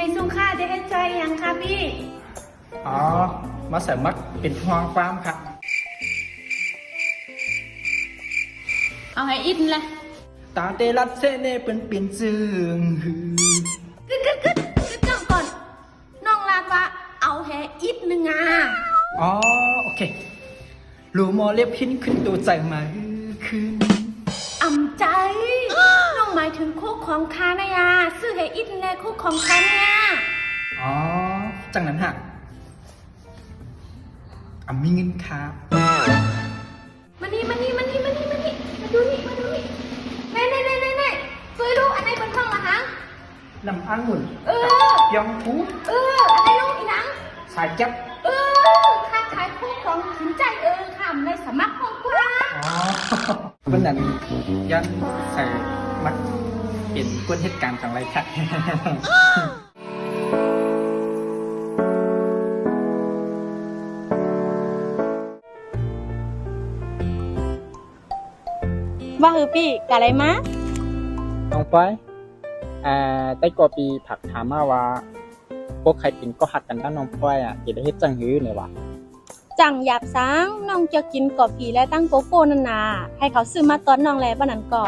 ไม่สุค่าจะให้ใจยังคะพี่ อ๋อมาใส่มักเป็นห่วงความครับ เอาให้อินเลย ตาเตลัดเซเน่เป็นเปลี่ยนจึงฮือกึดจ้องก่อนน้องลาดว่าเอาให้อิดนึงอ่ะ อ๋อโอเครูมอเล็บหินขึ้นตัวใจมาฮือขึ้น อ่ำใจ น้องหมายถึงคู่ของคานะยาซื้อให้อิดในคู่ของคาเนี่ย อ๋อจังนั้นฮะมีเงินครับ มานี่มาดูนี่ไหนเคยรู้อันไหนเป็นห้องละฮะ น้ำองุ่น เออ ยองฟู อันไหนรู้อีหนัง สายจับ ค่าขายคู่ของสินใจค่ะในสมัครห้องกว้าง อ๋อวันนั้นยันใส่มักเปลี่ยนกวนเหตุการณ์ของอะไรครับ ว่าพี่กะไรมะ น้องป้อยได้กว่าปีผักถามมาว่าพวกใครเป็นก็หักกันด้านน้องป้อยจะได้เฮ็ดจังหื้อเนี่ยวะ จังหยาบสางน้องจะกินกอบผีและตั้งโกโก้นันนาให้เขาซื้อมาตอนน้องแล้วปะนั้นก่อ